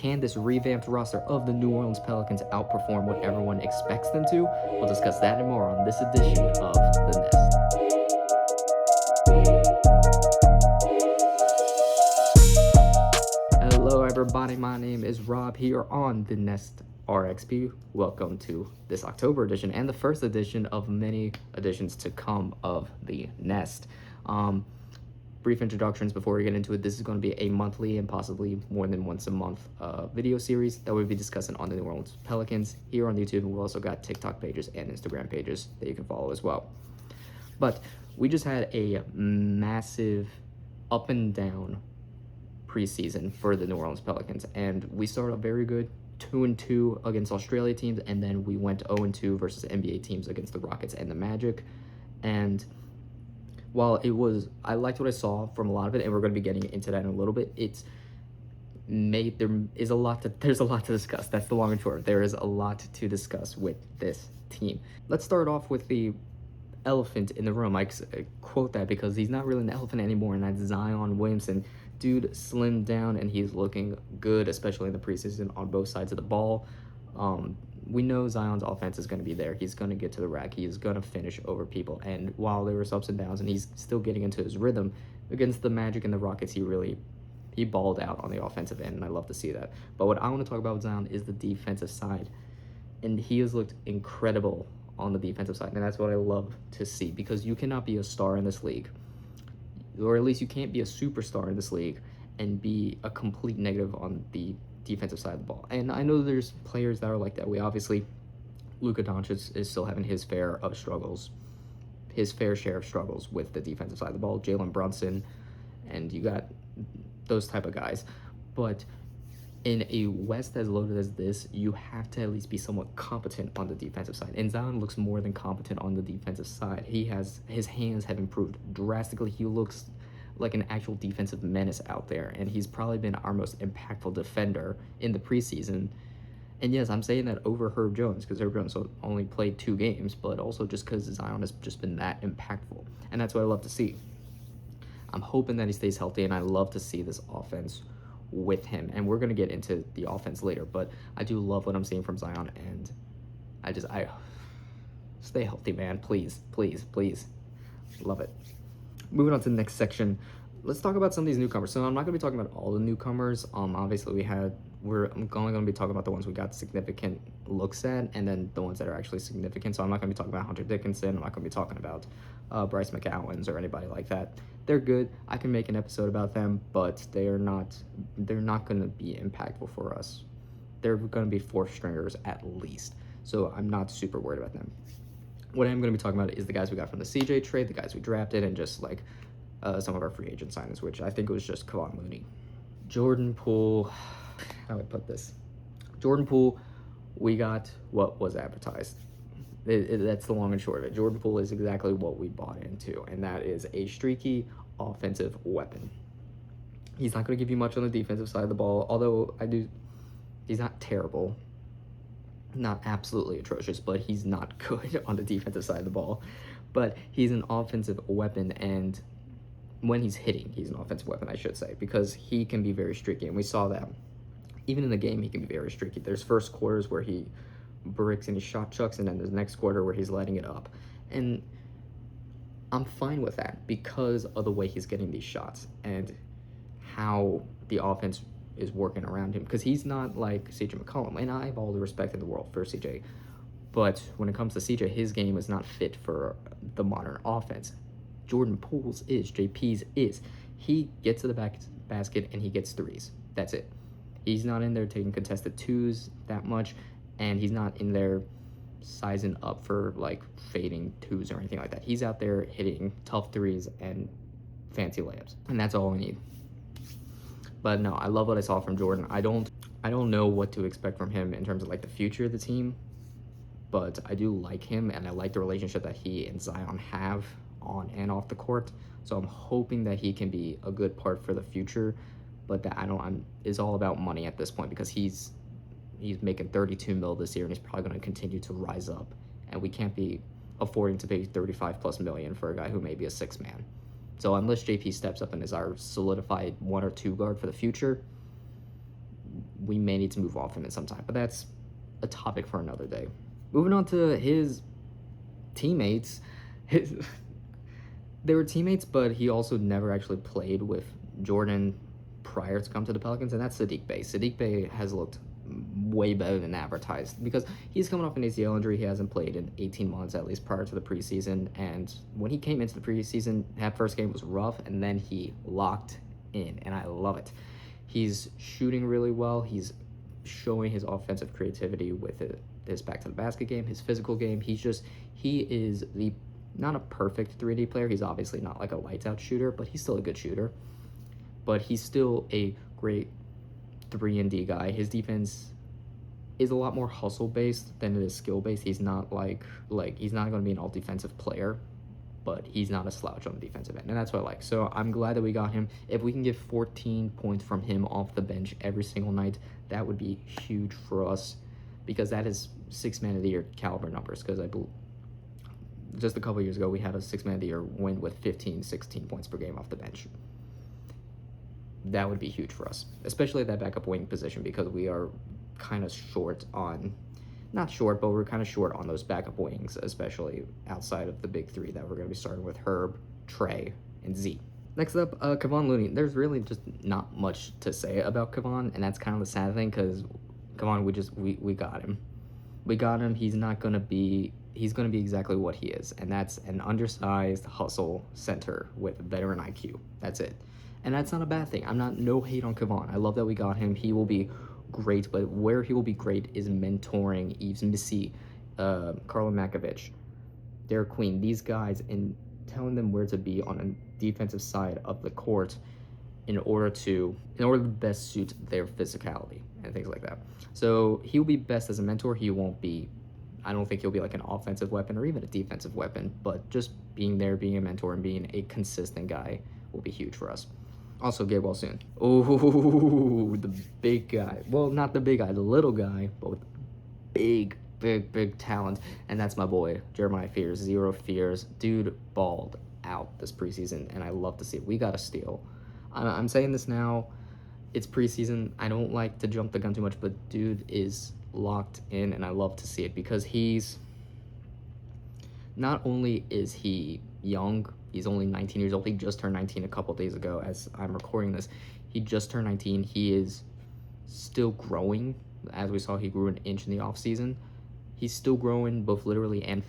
can this revamped roster of the New Orleans Pelicans outperform what everyone expects them to? We'll discuss that and more on this edition of The Nest. Hello everybody, my name is Rob here on The Nest RXP. Welcome to this October edition and the first edition of many editions to come of The Nest. Brief introductions before we get into it. This is going to be a monthly and possibly more than once a month video series that we'll be discussing on the New Orleans Pelicans here on YouTube, and we've also got TikTok pages and Instagram pages that you can follow as well. But we just had a massive up and down preseason for the New Orleans Pelicans, and we started off very good, 2-2 against Australia teams, and then we went 0-2 versus NBA teams against the Rockets and the Magic. And while I liked what I saw from a lot of it, and we're going to be getting into that in a little bit, there's a lot to discuss. That's the long and short. There is a lot to discuss with this team. Let's start off with the elephant in the room. I quote that because he's not really an elephant anymore, and that's Zion Williamson. Dude slimmed down, and he's looking good, especially in the preseason on both sides of the ball. We know Zion's offense is going to be there. He's going to get to the rack. He's going to finish over people. And while there was ups and downs, and he's still getting into his rhythm, against the Magic and the Rockets, he balled out on the offensive end, and I love to see that. But what I want to talk about with Zion is the defensive side. And he has looked incredible on the defensive side, and that's what I love to see, because you cannot be a star in this league, or at least you can't be a superstar in this league and be a complete negative on the defensive side of the ball. And I know there's players that are like that. Luka Doncic is still having his fair share of struggles with the defensive side of the ball. Jalen Brunson, and you got those type of guys. But in a West as loaded as this, you have to at least be somewhat competent on the defensive side. And Zion looks more than competent on the defensive side. His hands have improved drastically. He looks like an actual defensive menace out there, and he's probably been our most impactful defender in the preseason. And yes, I'm saying that over Herb Jones, because Herb Jones only played 2 games, but also just because Zion has just been that impactful, and that's what I love to see. I'm hoping that he stays healthy, and I love to see this offense with him, and we're going to get into the offense later, but I do love what I'm seeing from Zion, and I stay healthy, man. Please love it. Moving on to the next section, let's talk about some of these newcomers. So I'm not going to be talking about all the newcomers. Obviously I'm only going to be talking about the ones we got significant looks at, and then the ones that are actually significant. So I'm not going to be talking about Hunter Dickinson. I'm not going to be talking about Bryce McGowens or anybody like that. They're good. I can make an episode about them, but they're not going to be impactful for us. They're going to be 4th stringers at least. So I'm not super worried about them. What I'm going to be talking about is the guys we got from the CJ trade, the guys we drafted, and just like some of our free agent signings, which I think it was just Kevon Looney. Jordan Poole, how do I put this? Jordan Poole, we got what was advertised. That's the long and short of it. Jordan Poole is exactly what we bought into, and that is a streaky offensive weapon. He's not going to give you much on the defensive side of the ball, although he's not terrible. Not absolutely atrocious, but he's not good on the defensive side of the ball. But he's an offensive weapon, and when he's hitting, he's an offensive weapon, I should say, because he can be very streaky, and we saw that. Even in the game, he can be very streaky. There's first quarters where he bricks and he shot chucks, and then there's next quarter where he's lighting it up. And I'm fine with that because of the way he's getting these shots and how the offense is working around him, because he's not like CJ McCollum, and I have all the respect in the world for CJ, but when it comes to CJ, his game is not fit for the modern offense. Jordan Poole's is, JP's is. He gets to the basket and he gets threes. That's it. He's not in there taking contested 2s that much, and he's not in there sizing up for like fading 2s or anything like that. He's out there hitting tough 3s and fancy layups, and that's all we need. But no, I love what I saw from Jordan. I don't know what to expect from him in terms of like the future of the team, but I do like him, and I like the relationship that he and Zion have on and off the court. So I'm hoping that he can be a good part for the future, but that is all about money at this point, because he's making $32 million this year, and he's probably going to continue to rise up, and we can't be affording to pay $35+ million for a guy who may be a 6-man. So unless JP steps up and is our solidified 1 or 2 guard for the future, we may need to move off him in some time, but that's a topic for another day. Moving on to his teammates. They were teammates, but he also never actually played with Jordan prior to come to the Pelicans, and that's Saddiq Bey. Saddiq Bey has looked way better than advertised because he's coming off an ACL injury. He hasn't played in 18 months, at least prior to the preseason, and when he came into the preseason, that first game was rough, and then he locked in, and I love it. He's shooting really well. He's showing his offensive creativity with his back to the basket game, his physical game. He is not a perfect 3D player. He's obviously not like a lights out shooter, but he's still a good shooter. But he's still a great 3-and-D guy. His defense is a lot more hustle based than it is skill based. He's not like he's not going to be an all defensive player, but he's not a slouch on the defensive end, and that's what I like. So I'm glad that we got him. If we can get 14 points from him off the bench every single night, that would be huge for us, because that is 6 Man of the Year caliber numbers. Because I believe just a couple years ago we had a 6 Man of the Year win with 15, 16 points per game off the bench. That would be huge for us, especially at that backup wing position, because we are kind of short on, not short, but we're kind of short on those backup wings, especially outside of the big three that we're going to be starting with: Herb, Trey, and Z. Next up, Kevon Looney. There's really just not much to say about Kevon, and that's kind of the sad thing, because Kevon, we got him. We got him. He's going to be exactly what he is, and that's an undersized hustle center with veteran IQ. That's it. And that's not a bad thing. No hate on Kevon. I love that we got him. He will be great, but where he will be great is mentoring Yves Missy, Karlo Makovic, Derek Queen, these guys, and telling them where to be on a defensive side of the court in order to best suit their physicality and things like that. So he'll be best as a mentor. I don't think he'll be like an offensive weapon or even a defensive weapon, but just being there, being a mentor, and being a consistent guy will be huge for us. Also, get well soon. Oh, the big guy. Well, not the big guy, the little guy, but with big talent. And that's my boy, Jeremiah Fears. Zero fears. Dude balled out this preseason, and I love to see it. We got to steal. I'm saying this now. It's preseason. I don't like to jump the gun too much, but dude is locked in, and I love to see it, because not only is he young, he's only 19 years old. He just turned 19 a couple days ago as I'm recording this. He just turned 19. He is still growing. As we saw, he grew an inch in the offseason. He's still growing both literally and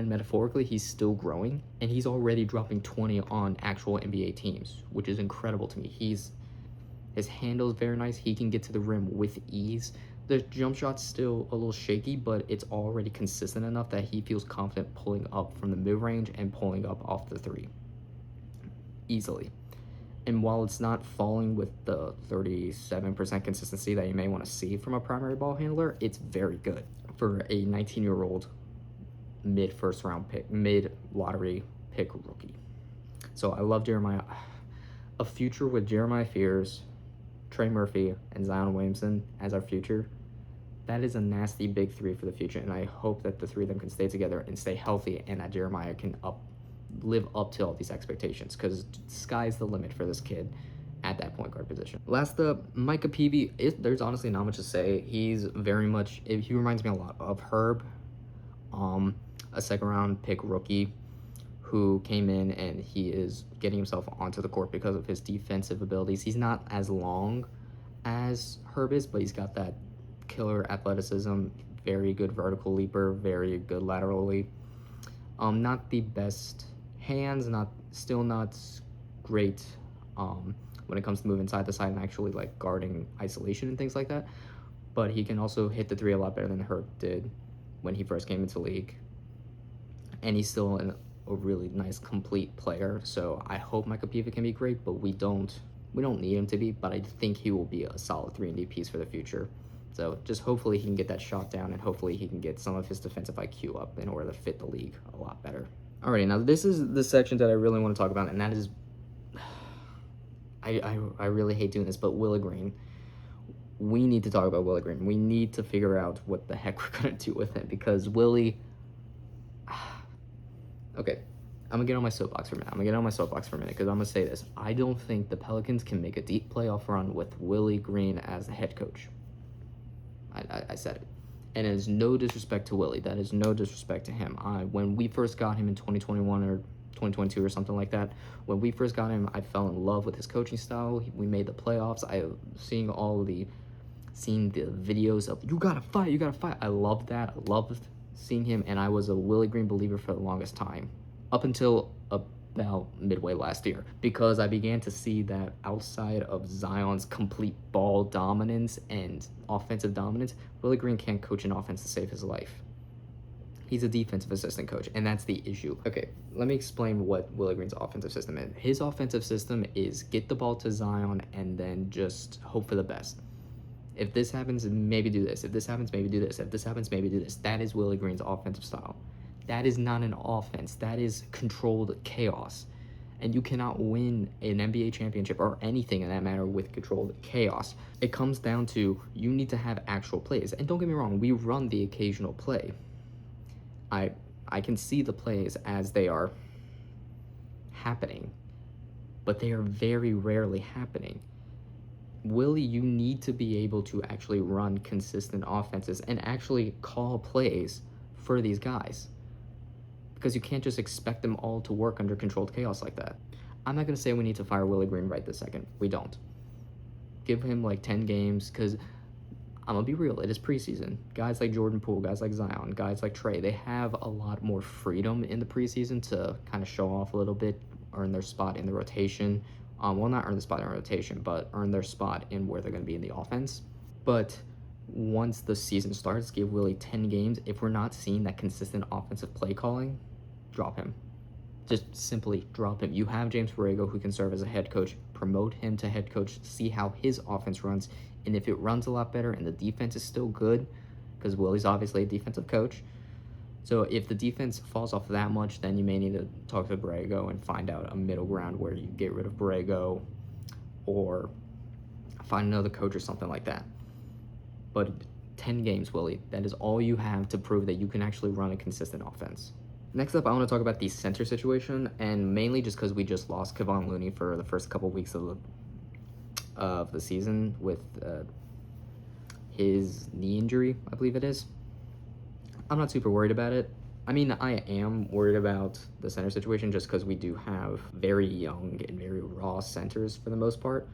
metaphorically. He's still growing, and he's already dropping 20 on actual NBA teams, which is incredible to me. His handle is very nice. He can get to the rim with ease. The jump shot's still a little shaky, but it's already consistent enough that he feels confident pulling up from the mid-range and pulling up off the three easily. And while it's not falling with the 37% consistency that you may want to see from a primary ball handler, it's very good for a 19-year-old mid-lottery pick rookie. So I love Jeremiah. A future with Jeremiah Fears, Trey Murphy, and Zion Williamson as our future, that is a nasty big three for the future, and I hope that the three of them can stay together and stay healthy, and that Jeremiah can live up to all these expectations, because sky's the limit for this kid at that point guard position. Last up, Micah Peavy. There's honestly not much to say. He reminds me a lot of Herb, a second-round pick rookie who came in, and he is getting himself onto the court because of his defensive abilities. He's not as long as Herb is, but he's got that killer athleticism, very good vertical leaper, very good laterally. Not the best hands, still not great when it comes to moving side to side and actually like guarding isolation and things like that. But he can also hit the three a lot better than Herb did when he first came into the league. And he's still a really nice, complete player. So I hope Micah Peavy can be great, but we don't need him to be. But I think he will be a solid 3-and-D piece for the future. So just hopefully he can get that shot down, and hopefully he can get some of his defensive IQ up in order to fit the league a lot better. Alrighty, now this is the section that I really want to talk about, and that is, I really hate doing this, but Willie Green. We need to talk about Willie Green. We need to figure out what the heck we're going to do with him, because Willie... Okay, I'm gonna get on my soapbox for a minute. Because I'm gonna say this. I don't think the Pelicans can make a deep playoff run with Willie Green as the head coach. I said it. And it is no disrespect to Willie. That is no disrespect to him. When we first got him in 2021 or 2022 or something like that, when we first got him, I fell in love with his coaching style. We made the playoffs. Seeing the videos of you gotta fight. I loved that. I loved seeing him, and I was a Willie Green believer for the longest time, up until about midway last year, because I began to see that outside of Zion's complete ball dominance and offensive dominance, Willie Green can't coach an offense to save his life. He's a defensive assistant coach, and that's the issue. Okay, let me explain what Willie Green's offensive system is. His offensive system is get the ball to Zion and then just hope for the best. If this happens, maybe do this. If this happens, maybe do this. If this happens, maybe do this. That is Willie Green's offensive style. That is not an offense. That is controlled chaos. And you cannot win an NBA championship or anything in that matter with controlled chaos. It comes down to you need to have actual plays. And don't get me wrong, we run the occasional play. I can see the plays as they are happening, but they are very rarely happening. Willie, you need to be able to actually run consistent offenses and actually call plays for these guys, because you can't just expect them all to work under controlled chaos like that. I'm not going to say we need to fire Willie Green right this second. We don't. Give him like 10 games, because I'm going to be real, it is preseason. Guys like Jordan Poole, guys like Zion, guys like Trey, they have a lot more freedom in the preseason to kind of show off a little bit, earn their spot in the rotation. Well, not earn the spot in rotation, but earn their spot in where they're going to be in the offense. But once the season starts, give Willie 10 games. If we're not seeing that consistent offensive play calling, drop him. Just simply drop him. You have James Borrego, who can serve as a head coach. Promote him to head coach. See how his offense runs. And if it runs a lot better and the defense is still good, because Willie's obviously a defensive coach, so if the defense falls off that much, then you may need to talk to Borrego and find out a middle ground where you get rid of Borrego or find another coach or something like that. But 10 games, Willie, that is all you have to prove that you can actually run a consistent offense. Next up, I want to talk about the center situation, and mainly just because we just lost Kevon Looney for the first couple weeks of the season with his knee injury, I believe it is. I'm not super worried about it. I mean, I am worried about the center situation just because we do have very young and very raw centers for the most part.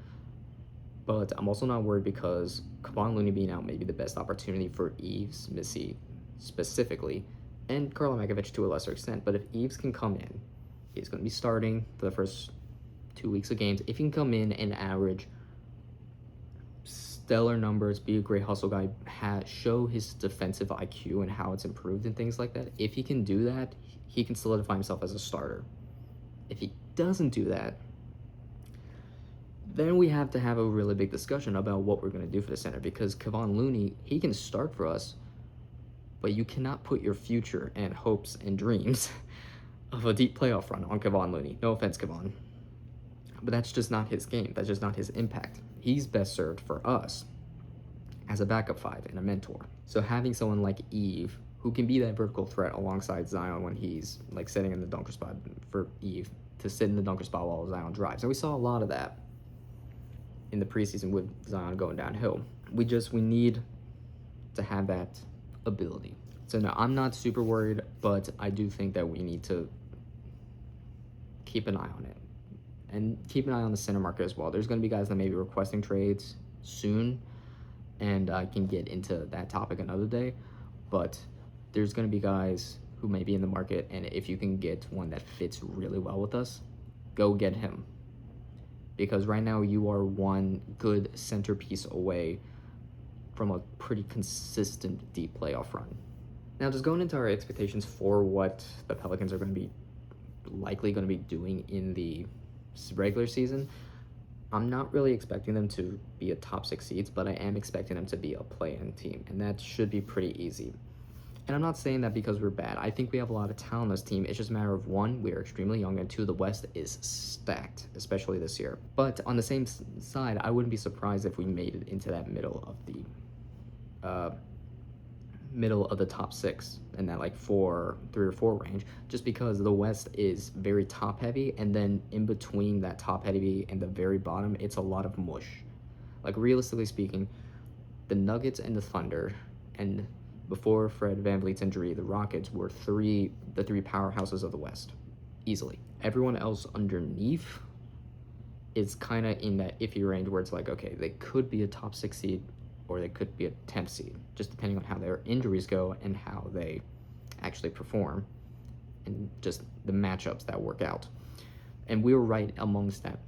But I'm also not worried because Kevon Looney being out may be the best opportunity for Yves Missi specifically, and Karl Makovich to a lesser extent. But if Yves can come in, he's going to be starting for the first 2 weeks of games. If he can come in and average stellar numbers, be a great hustle guy, show his defensive IQ and how it's improved and things like that. If he can do that, he can solidify himself as a starter. If he doesn't do that, then we have to have a really big discussion about what we're going to do for the center, because Kevon Looney, he can start for us, but you cannot put your future and hopes and dreams of a deep playoff run on Kevon Looney. No offense, Kevon. But that's just not his game. That's just not his impact. He's best served for us as a backup five and a mentor. So having someone like Yves, who can be that vertical threat alongside Zion when he's like sitting in the dunker spot, for Yves to sit in the dunker spot while Zion drives. And we saw a lot of that in the preseason with Zion going downhill. We need to have that ability. So no, I'm not super worried, but I do think that we need to keep an eye on it. And keep an eye on the center market as well. There's going to be guys that may be requesting trades soon, and I can get into that topic another day. But there's going to be guys who may be in the market, and if you can get one that fits really well with us, go get him. Because right now you are one good centerpiece away from a pretty consistent deep playoff run. Now, just going into our expectations for what the Pelicans are going to be likely going to be doing in the regular season, I'm not really expecting them to be a top 6 seeds, but I am expecting them to be a play-in team, and that should be pretty easy. And I'm not saying that because we're bad. I think we have a lot of talent on this team. It's just a matter of, one, we are extremely young, and two, the West is stacked, especially this year. But on the same side, I wouldn't be surprised if we made it into that middle of the middle of the top 6 in that like 3 or 4 range, just because the West is very top heavy, and then in between that top heavy and the very bottom, it's a lot of mush. Like realistically speaking, the Nuggets and the Thunder, and before Fred VanVleet's injury, the Rockets were the three powerhouses of the West, easily. Everyone else underneath is kind of in that iffy range where it's like, okay, they could be a top 6 seed or they could be a 10th seed, just depending on how their injuries go and how they actually perform and just the matchups that work out. And we were right amongst that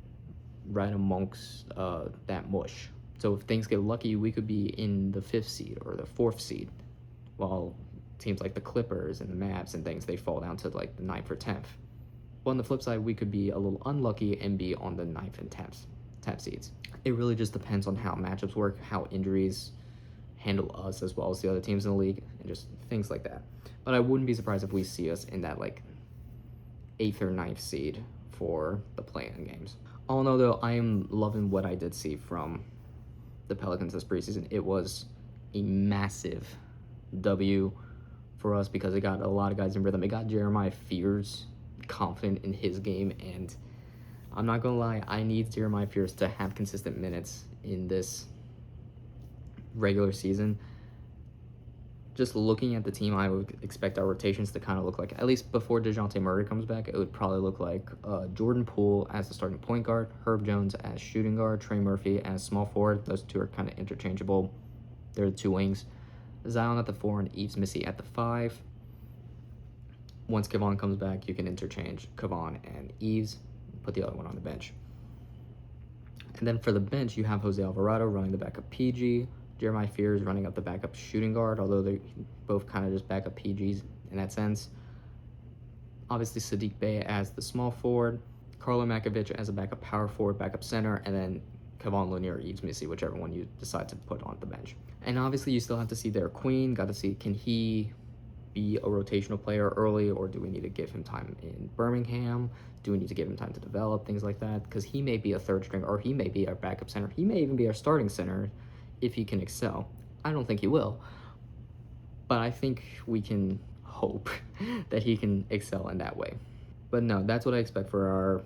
mush. So if things get lucky, we could be in the 5th seed or the 4th seed, while teams like the Clippers and the Mavs and things, they fall down to like the 9th or 10th. Well, on the flip side, we could be a little unlucky and be on the 9th and 10th seeds. It really just depends on how matchups work, how injuries handle us as well as the other teams in the league, and just things like that. But I wouldn't be surprised if we see us in that like 8th or 9th seed for the play-in games. All in all, though, I am loving what I did see from the Pelicans this preseason. It was a massive W for us because it got a lot of guys in rhythm. It got Jeremiah Fears confident in his game, and I'm not gonna lie, I need Jeremiah Fears to have consistent minutes in this regular season. Just looking at the team, I would expect our rotations to kind of look like, at least before DeJounte Murray comes back, it would probably look like Jordan Poole as the starting point guard, Herb Jones as shooting guard, Trey Murphy as small forward. Those two are kind of interchangeable. They're the 2 wings. Zion at the 4 and Yves Missi at the 5. Once Kevon comes back, you can interchange Kevon and Yves, put the other one on the bench. And then for the bench, you have Jose Alvarado running the backup PG, Jeremiah Fears running up the backup shooting guard, although they're both kind of just backup PGs in that sense. Obviously, Sadiq Bey as the small forward, Carlo Makovic as a backup power forward, backup center, and then Kevon Looney or Yves Missi, whichever one you decide to put on the bench. And obviously, you still have to see their Queen. Got to see, can he be a rotational player early, or do we need to give him time in Birmingham? Do we need to give him time to develop, things like that? Because he may be a 3rd string, or he may be our backup center. He may even be our starting center if he can excel. I don't think he will, but I think we can hope that he can excel in that way. But no, that's what I expect for our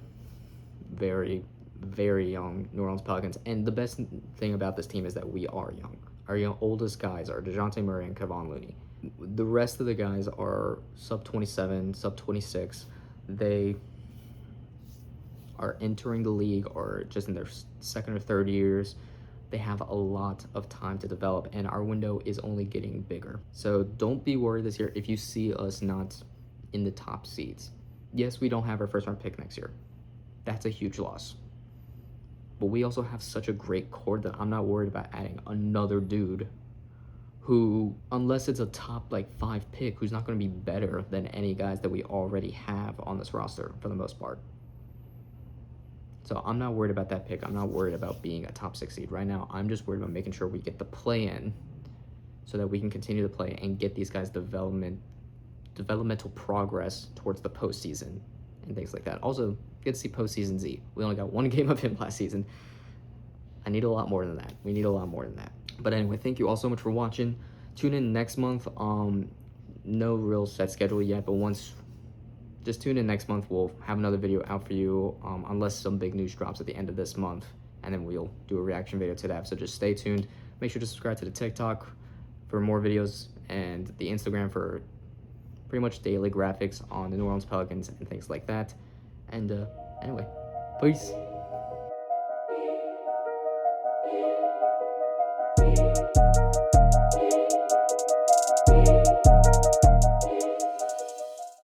very, very young New Orleans Pelicans. And the best thing about this team is that we are young. Our oldest guys are DeJounte Murray and Kevon Looney. The rest of the guys are sub 27, sub 26. They are entering the league or just in their 2nd or 3rd years. They have a lot of time to develop, and our window is only getting bigger. So don't be worried this year if you see us not in the top seeds. Yes, we don't have our 1st round pick next year. That's a huge loss. But we also have such a great core that I'm not worried about adding another dude who, unless it's a top like 5 pick, who's not going to be better than any guys that we already have on this roster for the most part. So I'm not worried about that pick. I'm not worried about being a top 6 seed right now. I'm just worried about making sure we get the play in so that we can continue to play and get these guys developmental progress towards the postseason and things like that. Also, good to see postseason Z. We only got 1 game of him last season. I need a lot more than that. We need a lot more than that. But anyway, thank you all so much for watching. Tune in next month. No real set schedule yet, but just tune in next month. We'll have another video out for you, unless some big news drops at the end of this month, and then we'll do a reaction video to that. So just stay tuned. Make sure to subscribe to the TikTok for more videos and the Instagram for pretty much daily graphics on the New Orleans Pelicans and things like that. And anyway, peace.